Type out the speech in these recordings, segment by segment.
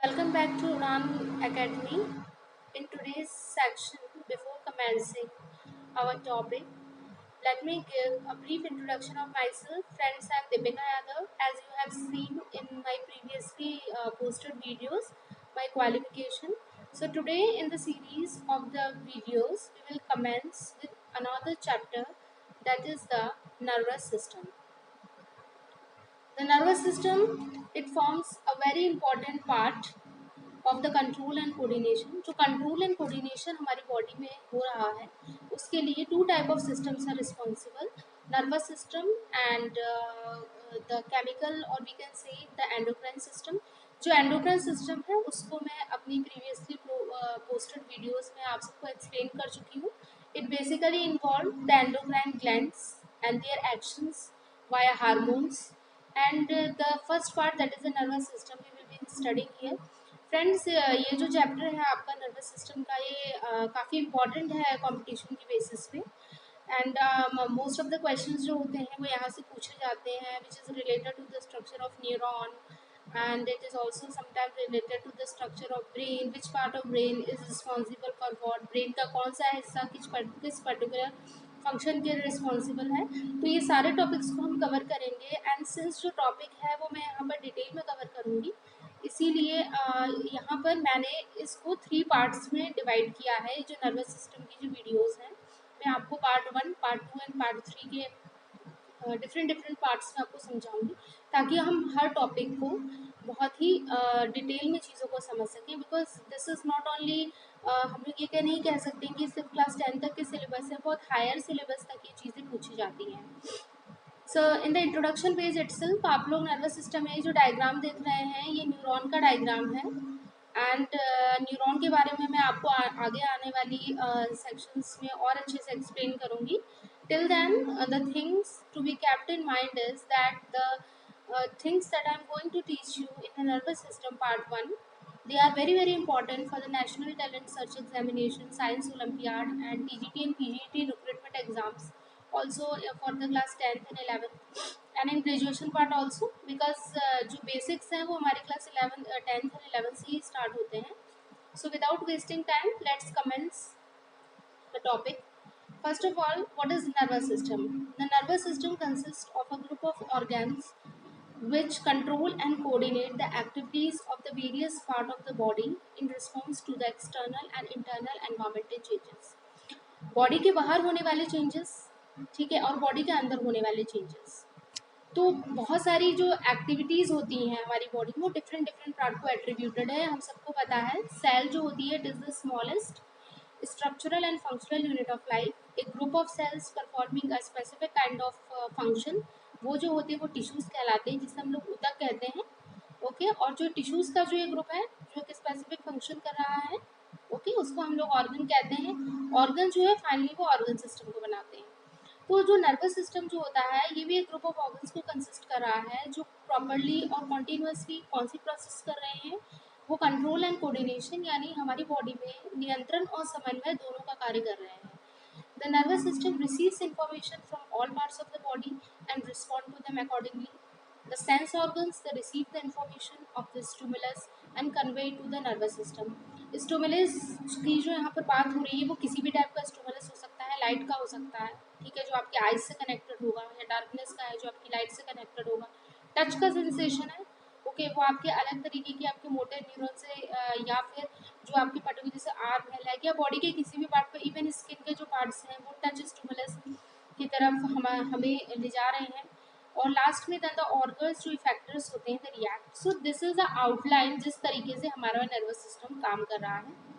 Welcome back to Udan Academy. In today's section, before commencing our topic, let me give a brief introduction of myself. Friends, I'm Deepika Yadav. As you have seen in my previously posted videos, my qualification. So today in the series of the videos, we will commence with another chapter, that is the nervous system. The nervous system, it forms a very important part of the control and coordination. जो control and coordination हमारी body में हो रहा है उसके लिए two type of systems are responsible, nervous system and the chemical और we can say the endocrine system. जो एंडोक्राइन सिस्टम है उसको मैं अपनी प्रीवियसली पोस्टेड वीडियोस में आप सबको एक्सप्लेन कर चुकी हूँ। It basically involve the endocrine glands and their actions via hormones and the first part, that is the nervous system, we will be studying here. Friends, ये जो चैप्टर है आपका नर्वस सिस्टम का, ये काफ़ी इम्पॉर्टेंट है कंपटीशन की basis पे। And most of the questions जो होते हैं वो यहाँ से पूछे जाते हैं, which is related to the structure of neuron and it is also sometime related to the structure of brain, which part of brain is responsible for what, brain का कौन सा हिस्सा किस पर्टिकुलर फंक्शन के रिस्पॉन्सिबल है। तो ये सारे टॉपिक्स को हम कवर करेंगे एंड सिंस जो टॉपिक है वो मैं यहाँ पर डिटेल में कवर करूँगी, इसीलिए यहाँ पर मैंने इसको 3 पार्ट्स में डिवाइड किया है। जो नर्वस सिस्टम की जो वीडियोस हैं, मैं आपको पार्ट 1, पार्ट 2 एंड पार्ट 3 के डिफरेंट डिफरेंट पार्ट्स में आपको समझाऊंगी, ताकि हम हर टॉपिक को बहुत ही डिटेल में चीज़ों को समझ सकें। Because this is not only, हम लोग ये नहीं कह सकते कि सिर्फ क्लास 10 तक के सिलेबस है, बहुत हायर सिलेबस तक ये चीज़ें पूछी जाती हैं। So in the introduction page itself आप लोग नर्वस सिस्टम में जो डायग्राम देख रहे हैं, ये न्यूरॉन का डायग्राम है एंड न्यूरॉन के बारे में मैं आपको आगे आने वाली सेक्शंस में और अच्छे से एक्सप्लेन करूँगी। Till then the things to be kept in mind is that the things that I'm going to teach you in the nervous system part 1, they are very important for the national talent search examination, science olympiad and TGT and PGT recruitment exams, also for the class 10th and 11th and in graduation part also, because जो basics हैं वो हमारी class 11 10th and 11th से ही start होते हैं। So without wasting time, let's commence the topic. First of all, what is nervous system? The nervous system consists of a group of organs which control and coordinate the activities of the various part of the body in response to the external and internal environmental changes. Body के बाहर होने वाले changes, ठीक है, और body के अंदर होने वाले चेंजेस। तो बहुत सारी जो एक्टिविटीज़ होती हैं हमारी बॉडी में वो डिफरेंट डिफरेंट पार्ट को एट्रीब्यूटेड है। हम सबको पता है सेल जो होती है, it is the smallest structural and functional unit of life, a group of cells performing a specific kind of function। वो जो होते हैं वो टिश्यूज़ कहलाते हैं, जिसे हम लोग ऊतक कहते हैं। ओके, और जो टिश्यूज़ का जो ये ग्रुप है जो एक स्पेसिफिक फंक्शन कर रहा है, ओके, उसको हम लोग ऑर्गन कहते हैं। ऑर्गन जो है फाइनली वो ऑर्गन सिस्टम को बनाते हैं। तो जो नर्वस सिस्टम जो होता है ये भी एक ग्रुप ऑफ ऑर्गन्स को कंसिस्ट कर रहा है, जो प्रॉपरली और कॉन्टीन्यूसली कौन सी प्रोसेस कर रहे हैं, वो कंट्रोल एंड कोऑर्डिनेशन, यानी हमारी बॉडी में नियंत्रण और समन्वय दोनों का कार्य कर रहे हैं। The nervous system receives information from all parts of the body and respond to them accordingly. The sense organs the receive the information of the stimulus and convey to the nervous system. Stimulus की जो यहाँ पर बात हो रही है वो किसी भी टाइप का स्टिमुलस हो सकता है, लाइट का हो सकता है, ठीक है, जो आपके आइज से कनेक्टेड होगा, या डार्कनेस का है जो आपकी लाइट से कनेक्टेड होगा। टच का सेंसेशन है, ओके, वो आपके अलग तरीके की आपके मोटे न्यूरॉन से या फिर जो आपके पर्टिकुलर जैसे आर्म है, लेग या बॉडी के किसी भी पार्ट पर, इवन स्किन के जो पार्ट्स हैं वो टच स्टिमुलस की तरफ हमें ले जा रहे हैं। और लास्ट में द ऑर्गन्स जो इफेक्टर्स होते हैं the react. So this is the outline जिस तरीके से हमारा नर्वस सिस्टम काम कर रहा है।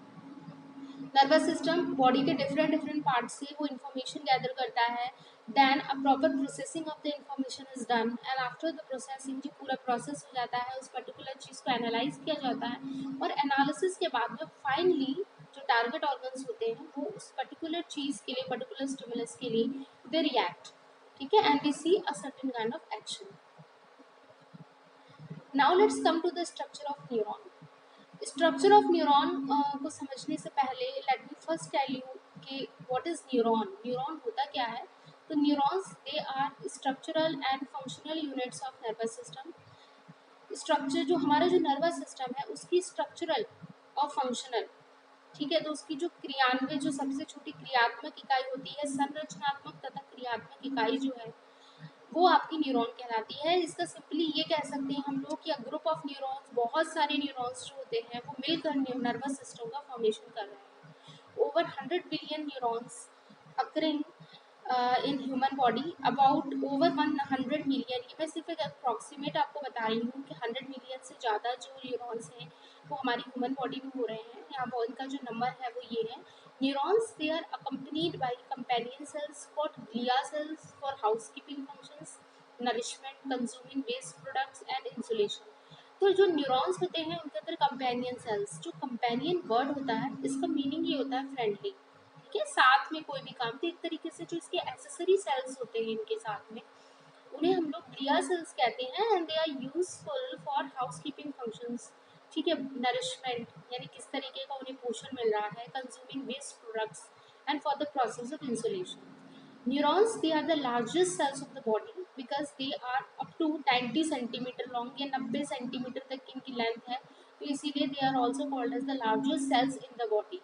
नर्वस सिस्टम बॉडी के डिफरेंट डिफरेंट पार्ट से वो इन्फॉर्मेशन गैदर करता है, then a proper processing of the information is done and after the processing जो पूरा प्रोसेस हो जाता है उस पर्टिकुलर चीज़ को एनालाइज किया जाता है, और एनालिसिस के बाद में फाइनली जो टारगेट ऑर्गन्स होते हैं वो उस पर्टिकुलर चीज़ के लिए, पर्टिकुलर स्टिमुलस के लिए दे रिएक्ट, ठीक है, and we see a certain kind of action. Now let's come to the structure of neuron. Structure of neuron को समझने से पहले let me first tell you कि व्हाट इज न्यूरॉन, न्यूरॉन होता क्या है। तो neurons they are structural and functional units of nervous system. Structure, जो हमारा जो नर्वस सिस्टम है उसकी स्ट्रक्चरल और फंक्शनल, ठीक है, तो उसकी जो क्रियान्वय, जो सबसे छोटी क्रियात्मक इकाई होती है, संरचनात्मक तथा क्रियात्मक इकाई जो है वो आपकी न्यूरॉन कहलाती है। इसका सिंपली ये कह सकते हैं हम लोग कि ग्रुप ऑफ न्यूरॉन्स, बहुत सारे न्यूरॉन्स जो होते हैं वो मिलकर नर्वस सिस्टम का फॉर्मेशन कर रहे हैं। Over 100 billion neurons occurring in human body, about over 100 million, ये मैं सिर्फ एक अप्रॉक्सीमेट आपको बता रही हूँ कि 100 मिलियन से ज़्यादा जो न्यूरॉन्स हैं वो हमारी ह्यूमन बॉडी में हो रहे हैं। यहाँ पर इनका जो नंबर है वो ये है। Neurons they are accompanied by companion cells called glia cells for housekeeping functions, nourishment, consuming waste products and insulation. तो जो न्यूरॉन्स होते हैं उनके अंदर कंपेनियन सेल्स, जो कंपेनियन वर्ड होता है इसका मीनिंग ये होता है फ्रेंडली, ठीक है, साथ में कोई भी काम, तो एक तरीके से जो इसके एसेसरी सेल्स होते हैं इनके साथ में, उन्हें हम लोग ग्लिया सेल्स कहते हैं and they are useful for housekeeping functions, ठीक है, नरिशमेंट यानी किस तरीके का उन्हें पोषण मिल रहा है, consuming waste products and for the process of insulation. Neurons, they are the largest cells of the body because they are up to 90 centimetre long, या 90 सेंटीमीटर तक की इनकी लेंथ है, तो इसीलिए they are also called as the largest cells in the body.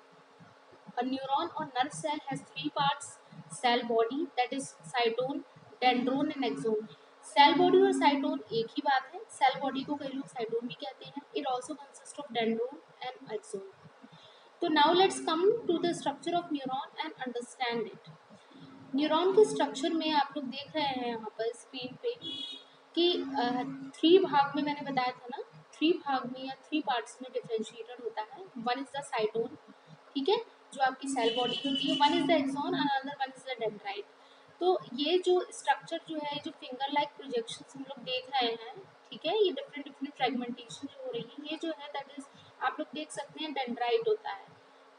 A neuron or nerve cell has three parts: cell body, that is cytone, dendron and axon. Cell body और cyton एक ही बात है, cell body को कई लोग साइटोन भी कहते हैं। It also consist of dendron and axon. तो now let's come to the structure of neuron and understand it. Neuron के स्ट्रक्चर में आप लोग देख रहे हैं यहाँ पर स्क्रीन पे कि 3 भाग में मैंने बताया था ना, 3 भाग में या 3 पार्ट्स में डिफ्रेंशिएटेड होता है। वन इज द साइटोन, ठीक है, जो आपकी सेल बॉडी होती है, one is the axon, another one is the dendrite. तो ये जो स्ट्रक्चर जो है, जो फिंगर लाइक प्रोजेक्शंस हम लोग देख रहे हैं, ठीक है, ये डिफरेंट डिफरेंट फ्रेगमेंटेशन जो हो रही है, ये जो है दैट इज आप लोग देख सकते हैं डेंड्राइट होता है,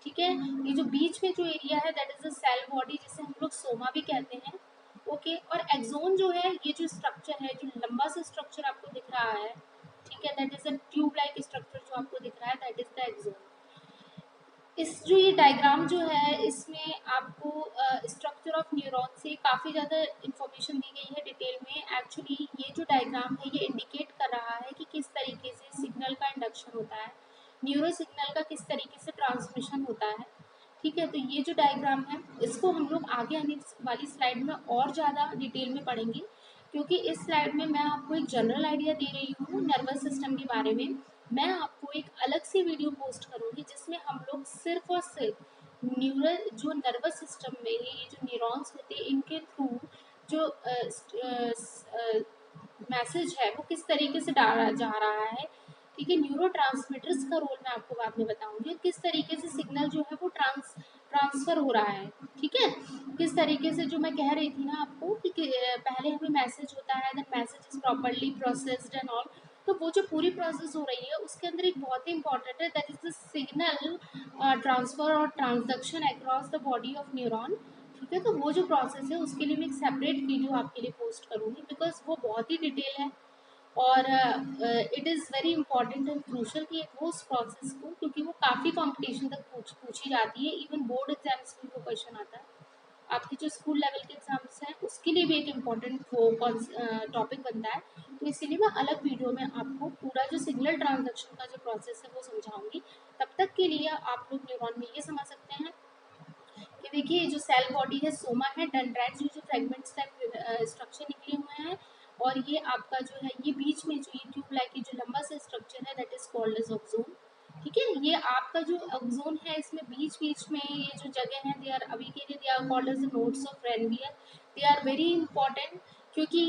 ठीक है। ये जो बीच में जो एरिया है that is the cell body, जिसे हम लोग सोमा भी कहते हैं, ओके। और एक्सोन जो है, ये जो स्ट्रक्चर है, जो लंबा सा स्ट्रक्चर आपको दिख रहा है, ठीक है, that is a tube like structure जो आपको दिख रहा है, दैट इज द एक्सोन। इस जो ये डायग्राम जो है इसमें आपको स्ट्रक्चर ऑफ न्यूरॉन से काफ़ी ज़्यादा इंफॉर्मेशन दी गई है डिटेल में। एक्चुअली ये जो डायग्राम है ये इंडिकेट कर रहा है कि किस तरीके से सिग्नल का इंडक्शन होता है, न्यूरो सिग्नल का किस तरीके से ट्रांसमिशन होता है, ठीक है। तो ये जो डायग्राम है इसको हम लोग आगे आने वाली स्लाइड में और ज़्यादा डिटेल में पढ़ेंगे, क्योंकि इस स्लाइड में मैं आपको एक जनरल आइडिया दे रही हूँ नर्वस सिस्टम के बारे में। मैं आपको एक अलग से वीडियो पोस्ट करूँगी जिसमें हम लोग सिर्फ और सिर्फ न्यूरल, जो नर्वस सिस्टम में ये जो न्यूरॉन्स होते हैं इनके थ्रू जो मैसेज है वो किस तरीके से डाला जा रहा है, ठीक है, न्यूरो ट्रांसमीटर्स का रोल मैं आपको बाद में बताऊंगी, किस तरीके से सिग्नल जो है वो ट्रांसफर हो रहा है, ठीक है, किस तरीके से, जो मैं कह रही थी ना आपको कि पहले हमें मैसेज होता है, then message is properly processed and all. तो वो जो पूरी प्रोसेस हो रही है उसके अंदर एक बहुत ही इंपॉर्टेंट है, that is the signal transfer और transduction across the body of neuron, ठीक है। तो वो जो प्रोसेस है उसके लिए मैं एक सेपरेट वीडियो आपके लिए पोस्ट करूँगी, बिकॉज वो बहुत ही डिटेल है और it is very important and crucial कि वो उस प्रोसेस को, क्योंकि वो काफ़ी कंपटीशन तक पूछी जाती है, इवन बोर्ड एग्जाम्स में वो क्वेश्चन आता है, आपके जो स्कूल लेवल के एग्जाम्स हैं उसके लिए भी एक इम्पॉर्टेंट वो टॉपिक बनता है। तो इसीलिए मैं अलग वीडियो में आपको पूरा जो सिग्नल ट्रांजैक्शन का जो प्रोसेस है वो समझाऊंगी। तब तक के लिए आप लोग न्यूरॉन में ये समझ सकते हैं कि देखिए जो सेल बॉडी है, सोमा है, डेंड्राइट जो फ्रेगमेंट्स टाइप स्ट्रक्चर निकले हुए हैं, और ये आपका जो है ये बीच में जो ये ट्यूब लाइक जो लंबा सा स्ट्रक्चर है दैट इज कॉल्ड एज ऑक्सोन, ठीक है। ये आपका जो ऑक्सोन है इसमें बीच बीच में ये जो जगह है दे आर अभी के लिए they are called as the nodes of Ranvier, they are very important, क्योंकि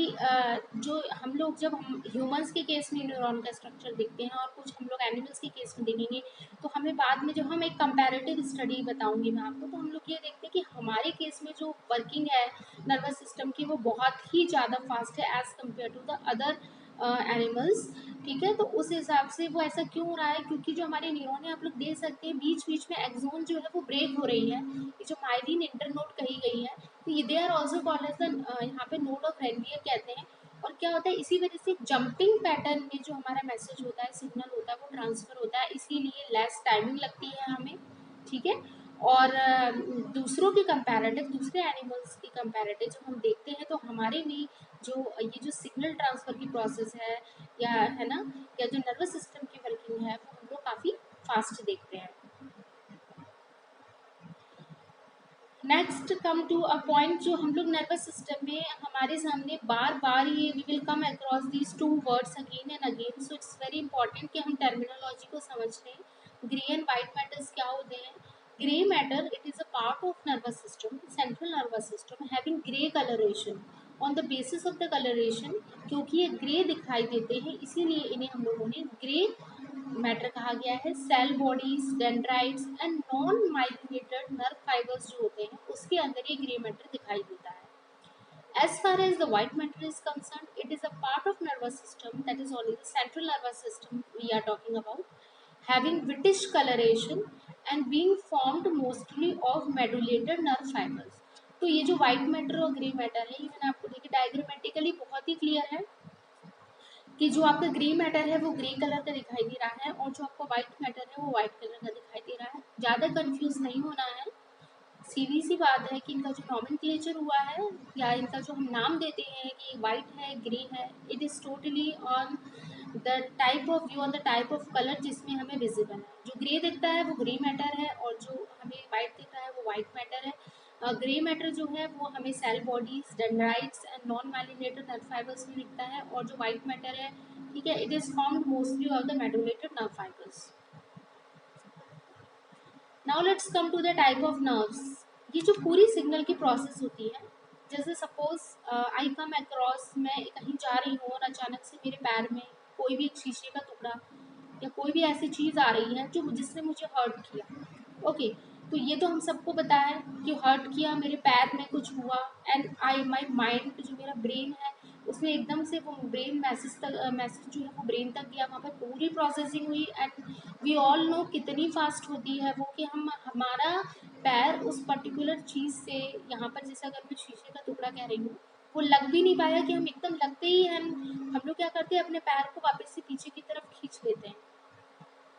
जो हम लोग, जब हम ह्यूमंस के केस में न्यूरॉन का स्ट्रक्चर देखते हैं और कुछ हम लोग एनिमल्स के केस में देखेंगे, तो हमें बाद में जब हम एक कंपैरेटिव स्टडी बताऊंगी मैं आपको, तो हम लोग ये देखते हैं कि हमारे केस में जो वर्किंग है नर्वस सिस्टम की वो बहुत ही ज़्यादा फास्ट है as compare to the other animals, ठीक है। तो उस हिसाब से वो ऐसा क्यों हो रहा है, क्योंकि जो हमारे न्यूरॉन है आप लोग देख सकते हैं बीच बीच में एक्सोन जो है वो ब्रेक हो रही है, ये जो माइलिन इंटरनोड कही गई है, तो ये they are also called as the यहाँ पे नोड ऑफ रेनवियर कहते हैं। और क्या होता है, इसी वजह से जंपिंग पैटर्न में जो हमारा मैसेज होता है, सिग्नल होता है, वो ट्रांसफर होता है, इसीलिए लेस टाइमिंग लगती है हमें, ठीक है। और दूसरों के कंपैरेटिव, दूसरे एनिमल्स की कंपैरेटिव जब हम देखते हैं तो हमारे भी जो ये जो सिग्नल ट्रांसफर की प्रोसेस है या है ना, या जो नर्वस सिस्टम की वर्किंग है वो हम लोग काफ़ी फास्ट देखते हैं। Next come to a point जो हम लोग नर्वस सिस्टम में हमारे सामने बार बार ये we will come across these two words again and again, so it's very important कि हम टर्मिनोलॉजी को समझ लें। ग्रे एंड वाइट मैटर्स क्या होते हैं? Grey matter it is a part of nervous system, central nervous system having grey colouration on the basis of the colouration. क्योंकि ये ग्रे दिखाई देते हैं इसीलिए इन्हें हम लोगों ने ग्रे मैटर कहा गया है। Cell bodies, dendrites and non myelinated nerve fibres जो होते हैं उसके अंदर ये ग्रे मैटर दिखाई देता है। As far as the white matter is concerned, it is a part of nervous system, that is only the central nervous system we are talking about, having whitish coloration and being formed mostly of medullated nerve fibers. तो ये जो white matter और grey matter है ये मैंने आपको देखिए diagrammatically बहुत ही क्लियर है कि जो आपका ग्रे मैटर है वो ग्रे कलर का दिखाई दे रहा है और जो आपका व्हाइट मैटर है वो व्हाइट कलर का दिखाई दे रहा है। ज़्यादा कंफ्यूज नहीं होना है, सीधी सी बात है कि इनका जो नॉमेनक्लेचर हुआ है या इनका जो हम नाम देते हैं कि वाइट है, ग्रे है, it is totally on the type of view, on the type of colour जिसमें हमें विजिबल है। जो ग्रे दिखता है वो ग्रे मैटर है और जो हमें वाइट दिख रहा है वो वाइट मैटर है। ग्रे मैटर जो है वो हमें cell bodies, dendrites and non myelinated nerve fibres में दिखता है और जो वाइट मैटर है, ठीक है, it is found mostly of the medullated nerve fibres. Now let's come to the type of nerves. ये जो पूरी सिग्नल की प्रोसेस होती है, जैसे सपोज आई कम अक्रॉस, मैं कहीं जा रही हूँ और अचानक से मेरे पैर में कोई भी एक शीशे का टुकड़ा या कोई भी ऐसी चीज़ आ रही है जो जिसने मुझे हर्ट किया। ओके, तो ये तो हम सबको पता है कि हर्ट किया, मेरे पैर में कुछ हुआ एंड आई माई माइंड जो मेरा ब्रेन है उसमें एकदम से वो ब्रेन मैसेज तक मैसेज जो है वो ब्रेन तक गया, वहाँ पर पूरी प्रोसेसिंग हुई एंड वी ऑल नो कितनी फास्ट होती है वो कि हम हमारा पैर उस पर्टिकुलर चीज़ से, यहाँ पर जैसे अगर मैं शीशे का टुकड़ा कह रही हूँ, वो लग भी नहीं पाया कि हम एकदम लगते ही हम लोग क्या करते हैं अपने पैर को वापस से पीछे की तरफ खींच लेते हैं।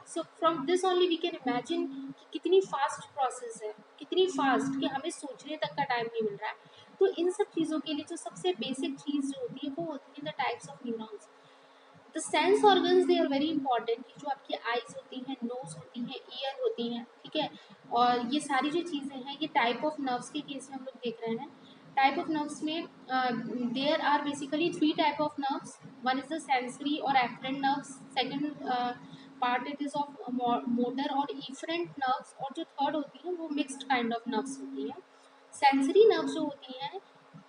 So from this only we can imagine कि कितनी फास्ट प्रोसेस है, कितनी फास्ट कि हमें सोचने तक का टाइम नहीं मिल रहा है। तो इन सब चीज़ों के लिए जो सबसे बेसिक चीज़ जो होती है वो होती है the types of neurons. The sense organs they are very important, जो आपकी आईज होती हैं, नोज होती हैं, ईयर होती हैं, ठीक है, और ये सारी जो चीज़ें हैं ये टाइप ऑफ नर्व्स के केस में हम लोग देख रहे हैं। टाइप ऑफ नर्व्स में there are basically three type of nerves. One is the sensory और afferent nerves, second part it is of motor और इफरेंट नर्व्स, और जो थर्ड होती है वो मिक्स्ड काइंड ऑफ नर्व्स होती है। सेंसरी नर्व्स जो होती हैं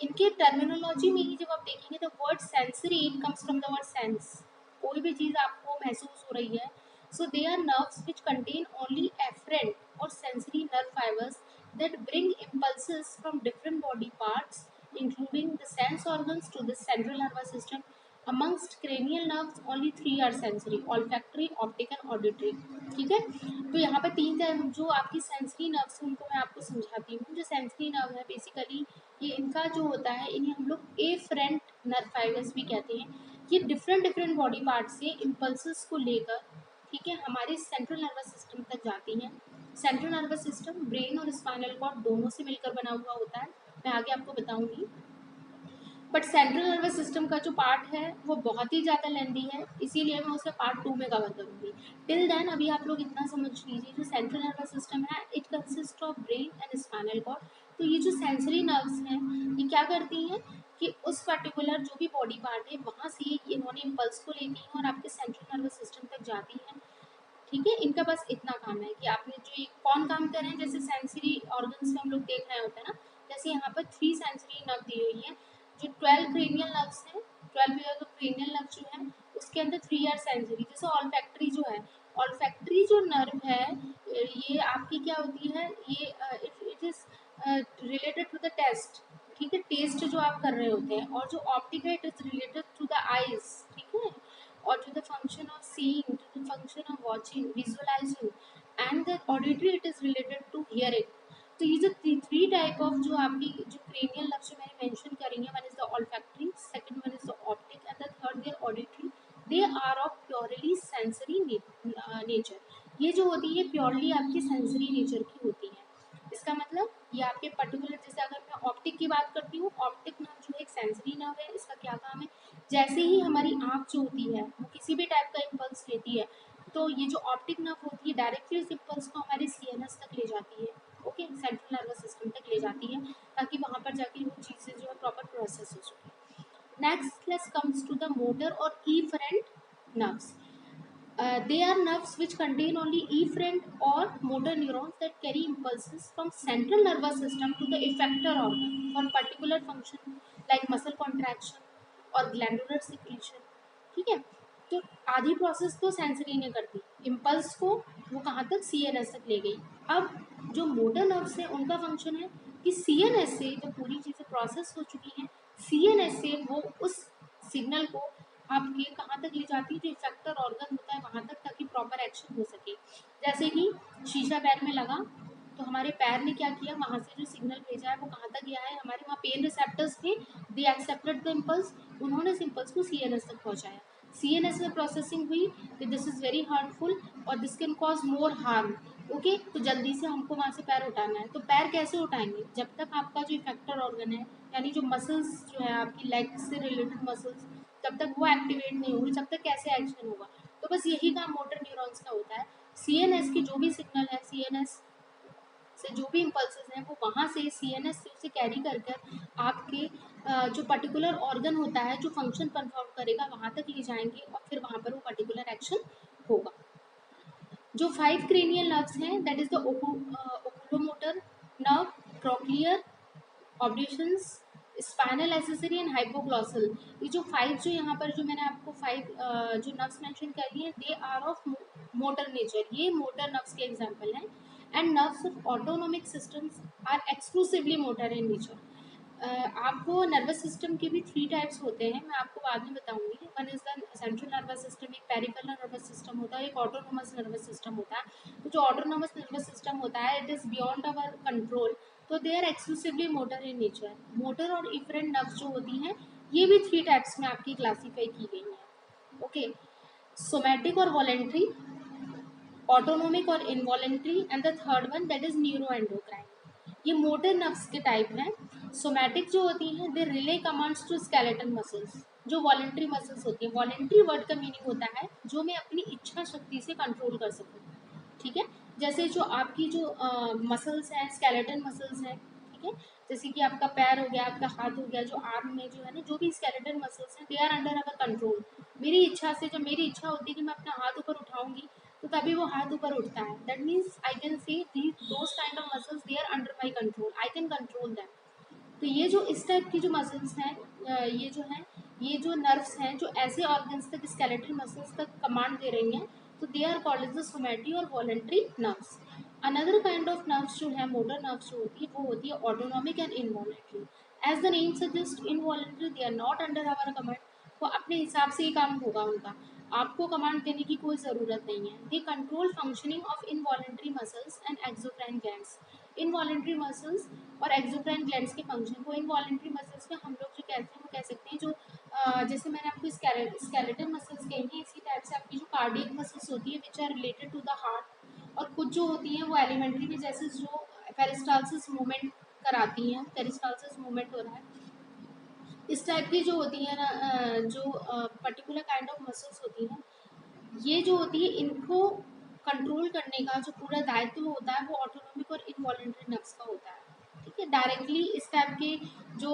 इनके टर्मिनोलॉजी में ही जब आप देखेंगे तो word sensory comes from the word sense, कोई भी चीज़ आपको महसूस हो रही है। So they are nerves which contain only afferent और sensory nerve fibres that bring impulses from different body parts including the sense organs to the central nervous system. Amongst cranial nerves only three are sensory: olfactory, optic and auditory। ठीक है, तो यहाँ पे तीन type जो आपकी sensory nerves हैं उनको मैं आपको समझाती हूँ। जो सेंसरी नर्व है बेसिकली ये इनका जो होता है इन्हें हम लोग एफरेंट नर्व फाइबर्स भी कहते हैं। ये डिफरेंट डिफरेंट बॉडी पार्ट से इम्पल्सेस को लेकर, ठीक है, हमारे सेंट्रल नर्वस सिस्टम तक जाती हैं। सेंट्रल नर्वस सिस्टम ब्रेन और स्पाइनल कॉर्ड दोनों से मिलकर बना हुआ होता है, मैं आगे आपको बताऊंगी। बट सेंट्रल नर्वस सिस्टम का जो पार्ट है वो बहुत ही ज़्यादा लेंदी है, इसीलिए मैं उसे पार्ट 2 में कवर करूँगी। टिल देन अभी आप लोग इतना समझ लीजिए, जो सेंट्रल नर्वस सिस्टम है it consist of brain and spinal cord. तो ये जो सेंसरी नर्व्स हैं ये क्या करती हैं कि उस पर्टिकुलर जो भी बॉडी पार्ट है वहाँ से इन्होंने इम्पल्स को लेती हैं और आपके सेंट्रल नर्वस सिस्टम तक जाती हैं। ठीक है, इनका बस इतना काम है कि आपने जो ये कौन काम कर रहे हैं, जैसे सेंसरी ऑर्गन्स में हम लोग देख रहे होते हैं ना, जैसे यहाँ पर 3 सेंसरी नर्व दी हुई है। जो 12 क्रेनियल नर्व्स हैं, 12 पेयर ऑफ क्रेनियल नर्व जो है उसके अंदर 3 आर सेंसरी। जैसे ऑल्फैक्टरी जो है, ऑल्फैक्टरी जो नर्व है ये आपकी क्या होती है, ये it is related to the taste. ठीक है, टेस्ट जो आप कर रहे होते हैं, और जो ऑप्टिक है it is related to the eyes, ठीक है, or to the function of seeing, to the function of watching, visualizing, and the auditory it is related to hearing। तो ये जो थ्री टाइप ऑफ जो आपकी जो क्रेनियल नर्व जो मैंने मेंशन करी है, one is the olfactory, second one is the optic and the third there auditory. They are of purely sensory nature. ये जो होती है प्योरली आपकी सेंसरी नेचर की होती है। इसका मतलब ये आपके पर्टिकुलर, जैसे अगर मैं ऑप्टिक की बात करती हूँ, ऑप्टिक नर्व जो एक सेंसरी नर्व है, इसका क्या काम है, जैसे ही हमारी आँख जो होती है वो किसी भी टाइप का इम्पल्स लेती है, तो ये जो ऑप्टिक नर्व होती है डायरेक्टली उस इम्पल्स को हमारे सीएनएस तक ले जाती है, ओके, सेंट्रल नर्वस सिस्टम तक ले जाती है, ताकि वहाँ पर जाके वो चीज़ें जो है प्रॉपर प्रोसेस हो सके। Next let's comes to the motor और efferent nerves. They are nerves which contain only efferent or motor neurons that carry impulses from central nervous system to the effector organ for particular function like muscle contraction और glandular secretion, ठीक है। तो आधी process तो sensory ने कर दी, impulse को वो कहाँ तक, सीएनएस तक ले गई। अब जो मोटर नर्व्स है उनका फंक्शन है कि सीएनएस से जब पूरी चीज़ें प्रोसेस हो चुकी हैं, सीएनएस से वो उस सिग्नल को आपके कहाँ तक ले जाती है, जो इफेक्टर ऑर्गन होता है वहाँ तक, ताकि प्रॉपर एक्शन हो सके। जैसे कि शीशा पैर में लगा तो हमारे पैर ने क्या किया, वहाँ से जो सिग्नल भेजा है वो कहाँ तक गया है, हमारे वहाँ पेन रिसेप्टर्स थे, दे एक्सेप्टेड द इम्पल्स, उन्होंने इस इम्पल्स को सीएनएस तक पहुँचाया, सीएनएस में प्रोसेसिंग हुई, तो दिस इज़ वेरी हार्मफुल और this can cause more harm, okay. तो जल्दी से हमको वहाँ से पैर उठाना है, तो पैर कैसे उठाएंगे, जब तक आपका जो इफेक्टर ऑर्गन है, यानी जो मसल्स जो है आपकी लेग से रिलेटेड मसल्स, जब तक वो एक्टिवेट नहीं होगी, जब तक कैसे एक्शन होगा। तो बस यही काम मोटर न्यूरॉन्स का होता है, सीएनएस की जो भी सिग्नल है, सीएनएस से जो भी इम्पल्सेस हैं वो वहाँ से सीएनएस से उसे कैरी कर कर आपके जो पर्टिकुलर ऑर्गन होता है जो फंक्शन परफॉर्म करेगा वहाँ तक ले जाएंगे और फिर वहाँ पर वो पर्टिकुलर एक्शन होगा। जो 5 क्रेनियल नर्व्स हैं, that is the oculomotor nerve, trochlear, abducens, spinal accessory and hypoglossal. ये जो 5 जो यहाँ पर जो मैंने आपको 5 जो नर्व्स मेंशन कर दिए, they are of motor nature, ये मोटर नर्व्स के एग्जांपल हैं। And nerves of autonomic systems are exclusively motor in nature. आपको नर्वस सिस्टम के भी 3 टाइप्स होते हैं, मैं आपको बाद में बताऊंगी। One is the central nervous system, एक पेरिफेरल नर्वस सिस्टम होता है, एक ऑटोनोमस नर्वस सिस्टम होता है। तो जो ऑटोनोमस नर्वस सिस्टम होता है, it is beyond our control, तो they are exclusively motor in nature. Motor और इफरेंट नर्व्स जो होती हैं, ये भी 3 टाइप्स में आपकी क्लासीफाई की गई हैं, ओके। सोमैटिक और वॉलेंट्री, ऑटोनोमिक और involuntary, and the third one that is neuro endocrine. ये मोटर नर्व्स के टाइप हैं। सोमैटिक जो होती हैं, they relay commands to skeleton muscles. जो वॉलेंट्री मसल्स होती है, वॉलेंट्री वर्ड का मीनिंग होता है जो मैं अपनी इच्छा शक्ति से कंट्रोल कर सकूँ, ठीक है। जैसे जो आपकी जो मसल्स हैं, स्केलेटन मसल्स हैं, ठीक है, जैसे कि आपका पैर हो गया, आपका हाथ हो गया, जो आर्म में जो है ना, जो भी स्केलेटन मसल्स हैं, they are under our control. मेरी इच्छा से, जब मेरी इच्छा होती है कि मैं अपना हाथ ऊपर उठाऊंगी, तो तभी वो हाथ ऊपर उठता है। That means I can say those kind of muscles, they are under my control, I can control them. तो ये जो इस टाइप की जो मसल्स हैं, ये जो हैं, ये जो नर्व्स हैं जो ऐसे ऑर्गन्स तक, स्केलेटल मसल्स तक कमांड दे रही हैं, तो they are called as the somatic और voluntary nerves. Another kind of nerves जो है, मोटर नर्व्स जो होती है, वो होती है autonomic and involuntary. As the name suggest, involuntary, they are not under our command, वो अपने हिसाब से ही काम होगा उनका, आपको कमांड देने की कोई ज़रूरत नहीं है। They control functioning of involuntary muscles and exocrine glands. Involuntary muscles और एक्सोक्राइन ग्लैंड्स के फंक्शन को, इनवॉलेंट्री मसल्स में हम लोग जो कहते हैं वो कह सकते हैं, जो जैसे मैंने आपको स्केलेटन मसल्स कही हैं, इसी टाइप से आपकी जो कार्डियक मसल्स होती है which are related to the heart, और कुछ जो होती हैं वो एलिमेंट्री में, जैसे जो पेरिस्टालसिस मूवमेंट कराती हैं, पेरिस्टालसिस मूवमेंट हो रहा है, इस टाइप की जो होती है ना, जो पर्टिकुलर काइंड ऑफ मसल्स होती हैं, ये जो होती है, इनको कंट्रोल करने का जो पूरा दायित्व होता है वो ऑटोनोमिक और इनवॉलेंट्री नर्व्स का होता है, ठीक है। डायरेक्टली इस टाइप के जो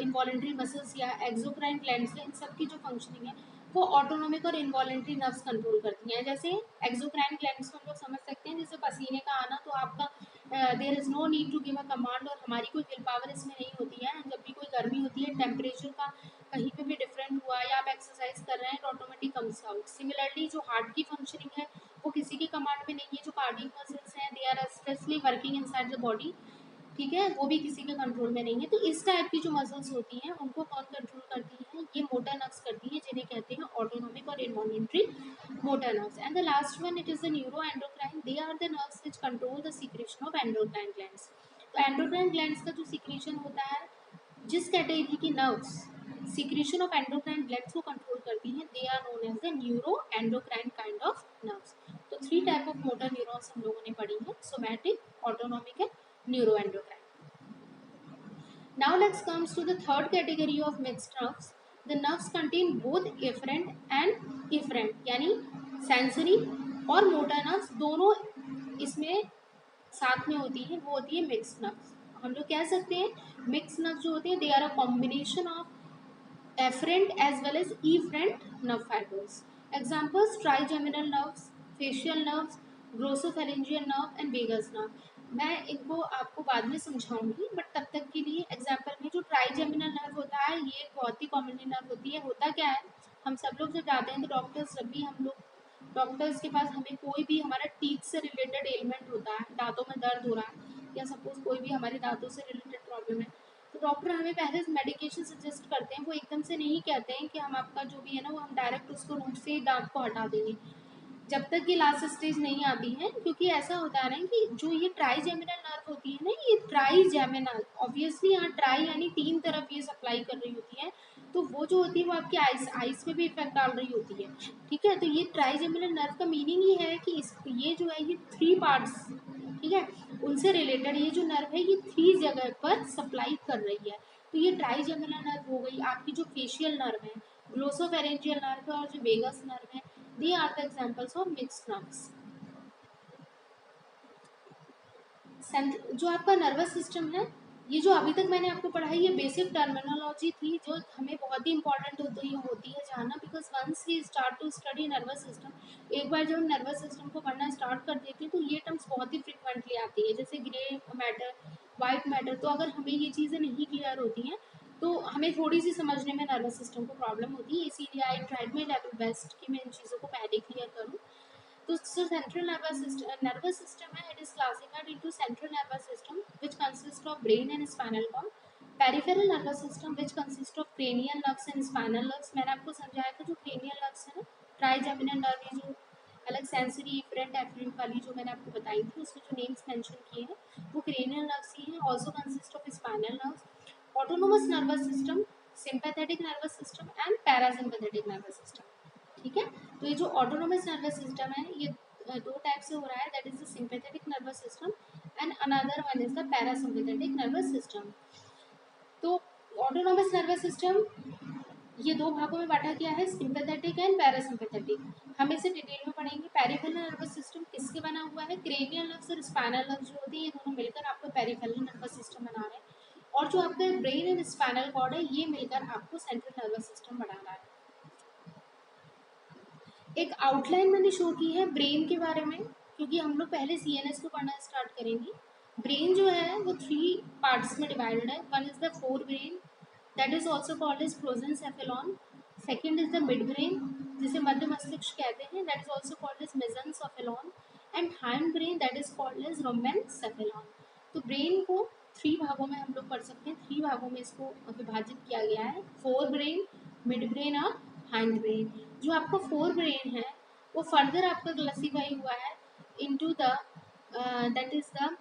इनवॉलेंट्री मसल्स या एक्सोक्राइन ग्लैंड्स हैं, इन सब की जो फंक्शनिंग है वो ऑटोनोमिक और इनवॉलेंट्री नर्व्स कंट्रोल करती हैं। जैसे एक्सोक्राइन ग्लैंड्स को हम लोग समझ सकते हैं, जैसे पसीने का आना, तो आपका there is no need to give a command, और हमारी कोई विल पावर इसमें नहीं होती है। जब भी कोई गर्मी होती है, टेम्परेचर का कहीं पे भी डिफरेंट हुआ, या आप एक्सरसाइज कर रहे हैं, तो ऑटोमेटिक कम्स आउट। सिमिलरली जो हार्ट की फंक्शनिंग है वो किसी के कमांड में नहीं है, जो कार्डियक मसल्स हैं, they are specially working inside the body, ठीक है, वो भी किसी के कंट्रोल में नहीं है। तो इस टाइप की जो मसल्स होती हैं उनको कौन कंट्रोल करती हैं, ये मोटर नर्व्स करती हैं, जिन्हें कहते हैं ऑटोनोमिक और involuntary motor nerves. And the last one, it is the neuro endocrine, they are the nerves which control the secretion of endocrine glands. तो एंडोक्राइन ग्लैंड्स का जो सीक्रेशन होता है, जिस कैटेगरी की nerves secretion of endocrine glands को control करती हैं, they are known as the neuro endocrine kind of nerves. तो 3 टाइप ऑफ मोटर न्यूरॉन्स हम लोगों ने पढ़ी हैं, somatic, autonomic and neuroendocrine. Now let's comes to the third category of mixed nerves. The nerves contain both efferent and efferent, यानी sensory और motor nerves दोनों इसमें साथ में होती है, वो होती है मिक्स्ड नर्व्स. हम लोग कह सकते हैं मिक्स्ड नर्व्स जो होते हैं they are a combination of efferent as well as efferent nerve fibers. Examples: trigeminal nerves, facial nerves, glossopharyngeal nerve and vagus nerve. मैं इनको आपको बाद में समझाऊंगी, बट तब तक के लिए एग्जाम्पल में जो ट्राइजेमिनल नर्व होता है ये बहुत ही कॉमनली नर्व होती है. होता क्या है, हम सब लोग जब जाते हैं तो डॉक्टर्स, जब भी हम लोग डॉक्टर्स के पास हमें कोई भी हमारा टीथ से रिलेटेड एलिमेंट होता है, दांतों में दर्द हो रहा है या सपोज कोई भी हमारे दांतों से रिलेटेड प्रॉब्लम है, तो डॉक्टर हमें पहले मेडिकेशन सजेस्ट करते हैं. वो एकदम से नहीं कहते हैं कि हम आपका जो भी है ना वो हम डायरेक्ट उसको रूट से दांत को हटा देंगे जब तक कि लास्ट स्टेज नहीं आती है. क्योंकि ऐसा होता है ना कि जो ये ट्राइजेमिनल नर्व होती है ना, ये ट्राइजेमिनल, ऑब्वियसली यहाँ ट्राई यानी तीन तरफ ये सप्लाई कर रही होती है, तो वो जो होती है वो आपकी आइस पे भी इफेक्ट डाल रही होती है. ठीक है, तो ये ट्राइजेमिनल नर्व का मीनिंग ही है कि ये जो है ये थ्री पार्ट्स, ठीक है, उनसे रिलेटेड ये जो नर्व है ये थ्री जगह पर सप्लाई कर रही है. तो ये ट्राइजेमिनल नर्व हो गई. आपकी जो फेशियल नर्व है, ग्लोसोफेरेंजियल नर्व है और जो वेगस नर्व है, they are the examples of mixed nerves. जो आपका नर्वस सिस्टम है, ये जो अभी तक मैंने आपको पढ़ाई ये बेसिक टर्मिनोलॉजी थी जो हमें बहुत ही इंपॉर्टेंट होती है जानना. Because once we start to study nervous system, एक बार जब हम नर्वस सिस्टम को पढ़ना स्टार्ट कर देते हैं तो ये टर्म्स बहुत ही फ्रिक्वेंटली आती है, जैसे ग्रे मैटर, वाइट मैटर. तो अगर हमें ये चीज़ें नहीं क्लियर होती हैं तो हमें थोड़ी सी समझने में नर्वस सिस्टम को प्रॉब्लम होती है. इसीलिए I tried my level best कि मैं इन चीज़ों को पहले क्लियर करूँ. तो सेंट्रल nervous system है, it is classified into central nervous system which consists of brain and spinal cord. Peripheral nervous system which consists of cranial nerves and spinal nerves. मैंने आपको समझाया था जो cranial nerves है ना, ट्राइजेमिनल नर्व, ये जो अलग सेंसरी इफरेंट एफरेंट वाली जो मैंने आपको बताई थी उसमें जो नेम्स मेंशन किए हैं वो क्रेनियल नर्व्स ही हैं. Also consist of spinal nerves. Autonomous nervous system, sympathetic nervous system and parasympathetic nervous system. ठीक है, तो ये जो ऑटोनोमस नर्वस सिस्टम है ये दो टाइप से हो रहा है, that is the sympathetic nervous system and another one is the parasympathetic nervous system. तो ऑटोनोमस नर्वस सिस्टम ये दो भागों में बांटा गया है, सिंपैथेटिक एंड पैरासिम्पैथेटिक. हम इसे डिटेल में पढ़ेंगे. पेरिफेरल नर्वस सिस्टम किसके बना हुआ है, क्रेनियल नर्व्स और स्पाइनल नर्व्स जो होती है ये दोनों मिलकर आपको पेरिफेरल नर्वस सिस्टम बना रहे हैं, और जो आपका ब्रेन एंड स्पाइनल कॉर्ड है ये मिलकर आपको सेंट्रल नर्वस सिस्टम बना रहा है. एक आउटलाइन मैंने शो की है ब्रेन के बारे में, क्योंकि हम लोग पहले सीएनएस को पढ़ना स्टार्ट करेंगे. ब्रेन जो है वो थ्री पार्ट्स में डिवाइडेड है. One is the forebrain, that is also called as prosencephalon. Second is the midbrain जिसे मध्य मस्तिष्क कहते हैं, that is also called as mesencephalon. And hindbrain that is called as rhombencephalon. तो brain को three भागों में हम लोग पढ़ सकते हैं. थ्री भागों में इसको विभाजित किया गया है, फोर ब्रेन, मिड ब्रेन और हाइंड ब्रेन. जो आपका फोर ब्रेन है वो फर्दर आपका क्लासीफाई हुआ है into the that is the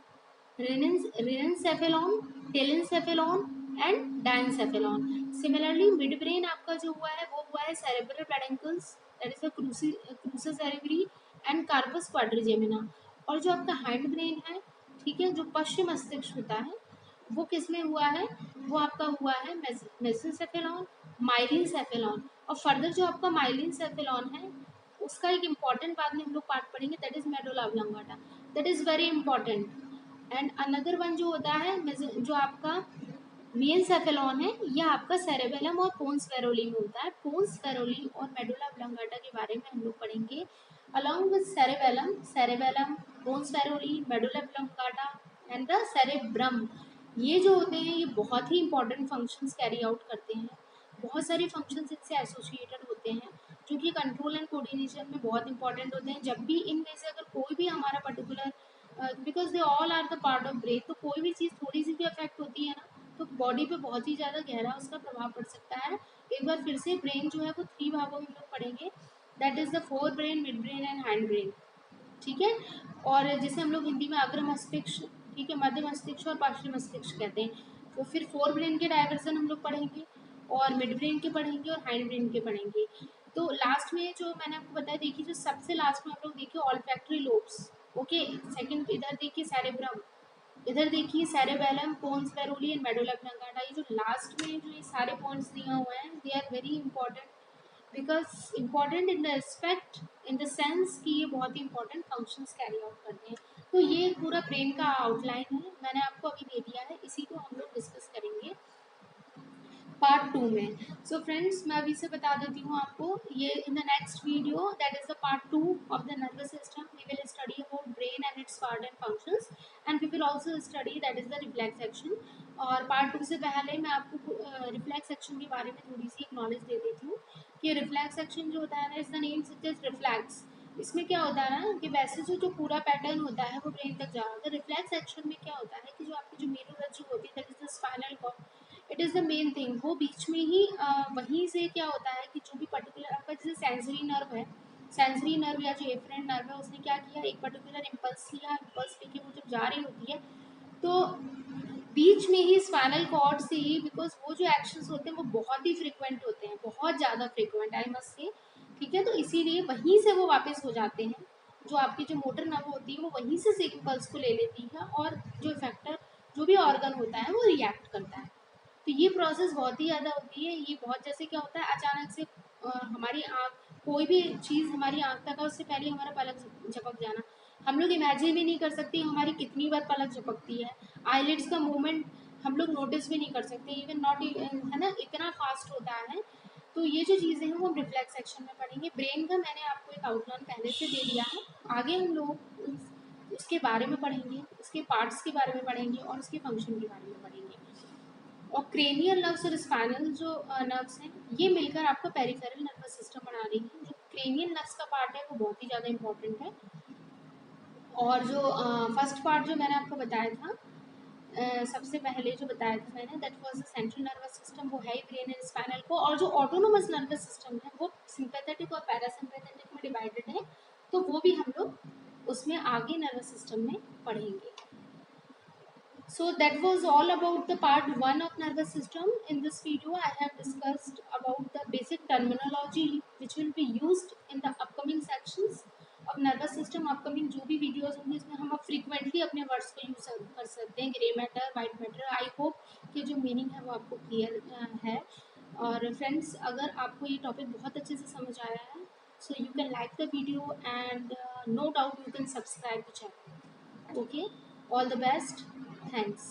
rhinencephalon, telencephalon and diencephalon. Similarly midbrain आपका जो हुआ है वो हुआ है cerebral peduncles, that is the crura cerebri and corpus quadrigemina. और जो आपका हाइंड ब्रेन है, ठीक है, जो पश्चिम मस्तिष्क होता है वो किस में हुआ है, वो आपका हुआ है मेसेंसेफेलॉन, माइलिनसेफेलॉन. और फर्दर जो आपका माइलिनसेफेलॉन है उसका एक इम्पॉर्टेंट बाद में हम लोग पार्ट पढ़ेंगे, that is medulla oblongata, that is very important. And another one जो होता है जो आपका मेनसेफेलॉन है, यह आपका सेरेबेलम और पोन्स फेरोली में होता है. पोन्स फेरोली और मेडुला ऑब्लांगाटा के बारे में हम लोग पढ़ेंगे along with cerebellum, pons varolii, medulla oblongata and the cerebrum. ये जो होते हैं ये बहुत ही इंपॉर्टेंट फंक्शंस कैरी आउट करते हैं. बहुत सारे फंक्शंस इनसे एसोसिएटेड होते हैं जो कि कंट्रोल एंड कोऑर्डिनेशन में बहुत इंपॉर्टेंट होते हैं. जब भी इनमें से अगर कोई भी हमारा particular, because they all are the part of brain, तो कोई भी चीज़ थोड़ी सी भी अफेक्ट होती है ना तो बॉडी पे बहुत ही ज़्यादा गहरा उसका प्रभाव पड़ सकता है. एक बार फिर से ब्रेन जो है वो थ्री भागों में लोग पढ़ेंगे, that is the fore brain, mid brain and hind brain. ठीक है, और जिसे हम लोग हिंदी में अग्र मस्तिष्क, ठीक है, मध्य मस्तिष्क और पार्श्व मस्तिष्क कहते हैं. तो फिर फोर ब्रेन के डायवर्जन हम लोग पढ़ेंगे और मिड ब्रेन के पढ़ेंगे और हाइंड ब्रेन के पढ़ेंगे. तो लास्ट में जो मैंने आपको बताया, देखिए जो सबसे लास्ट में हम लोग देखिए ऑल्फैक्टरी लोब्स. ओके, सेकंड इधर देखिए सेरेब्रम, इधर देखिए सेरेबेलम, पोन्स पेरोली एंड मेडुला ऑब्लांगाटा। ये जो लास्ट में जो ये सारे पॉइंट्स दिए हुए हैं they are very important because important in the respect in the sense कि ये बहुत ही इंपॉर्टेंट फंक्शंस कैरी आउट करते हैं। तो ये पूरा ब्रेन का आउटलाइन है, मैंने आपको अभी दे दिया है, इसी को हम लोग डिस्कस करेंगे पार्ट 2 में। सो फ्रेंड्स मैं अभी से बता देती हूँ आपको, ये in the next video that is the part 2 of the nervous system we will study about brain and its part and functions and we will also study that is the reflex action. और part 2 से पहले मैं आपको reflex action के बारे में थोड़ी सी एक नॉलेज दे देती हूँ कि रिफ्लेक्स एक्शन जो होता है ना, is the name suggest reflex. इसमें क्या होता है ना कि वैसे जो पूरा पैटर्न होता है वो ब्रेन तक जा रहा होता है। रिफ्लेक्स एक्शन में क्या होता है कि जो आपकी जो मेरू रज्जु होती है that is the spinal cord, it is the main thing. वो बीच में ही वहीं से क्या होता है कि जो भी पर्टिकुलर आपका जैसे सेंसरी नर्व है, सेंसरी नर्व या जो एफरेंट नर्व है उसने क्या किया, एक पर्टिकुलर इम्पल्स लिया, इम्पल्स लेके वो जब जा रही होती है तो बीच में ही स्पाइनल कॉर्ड से ही, बिकॉज वो जो एक्शंस होते हैं वो बहुत ही फ्रिक्वेंट होते हैं, बहुत ज़्यादा फ्रिक्वेंट आई मस्ट से, ठीक है। तो इसीलिए वहीं से वो वापस हो जाते हैं, जो आपकी जो मोटर नर्व होती है वो वहीं से इम्पल्स को ले लेती है और जो इफेक्टर जो भी ऑर्गन होता है वो रिएक्ट करता है। तो ये प्रोसेस बहुत ही ज़्यादा होती है। ये बहुत जैसे क्या होता है अचानक से हमारी आँख, कोई भी चीज़ हमारी आँख तक है उससे पहले हमारा पलक झपक जाना, हम लोग इमेजिन भी नहीं कर सकते हमारी कितनी बार पलक झपकती है। आईलिड्स का मूवमेंट हम लोग नोटिस भी नहीं कर सकते, इवन नॉट, है ना, इतना फास्ट होता है। तो ये जो चीज़ें हैं वो हम रिफ्लेक्स सेक्शन में पढ़ेंगे। ब्रेन का मैंने आपको एक आउटलाइन पहले से दे दिया है, आगे हम लोग उसके बारे में पढ़ेंगे, उसके पार्ट्स के बारे में पढ़ेंगे और उसके फंक्शन के बारे में पढ़ेंगे। और क्रेनियल नर्व्स और स्पाइनल जो नर्व्स हैं ये मिलकर आपका पेरिफेरल नर्वस सिस्टम बना रही है। जो क्रेनियल नर्व्स का पार्ट है वो बहुत ही ज़्यादा इंपॉर्टेंट है। और जो फर्स्ट पार्ट जो मैंने आपको बताया था, सबसे पहले जो बताया था मैंने, that was the central nervous system, वो है ब्रेन एंड स्पाइनल को। और जो ऑटोनोमस नर्वस सिस्टम है वो सिंपैथेटिक और पैरासिम्पैथेटिक में डिवाइडेड है, तो वो भी हम लोग उसमें आगे नर्वस सिस्टम में पढ़ेंगे। So that was all about the part 1 of nervous system. In this video I have discussed about the basic terminology which will be used in the upcoming sections of nervous system। upcoming जो भी videos होंगे इसमें हम अब frequently अपने words को use कर सकते हैं, grey matter, white matter। I hope कि जो meaning है वो आपको clear है। और friends अगर आपको ये topic बहुत अच्छे से समझ आया है, so you can like the video and no doubt you can subscribe the channel। Okay, all the best, thanks।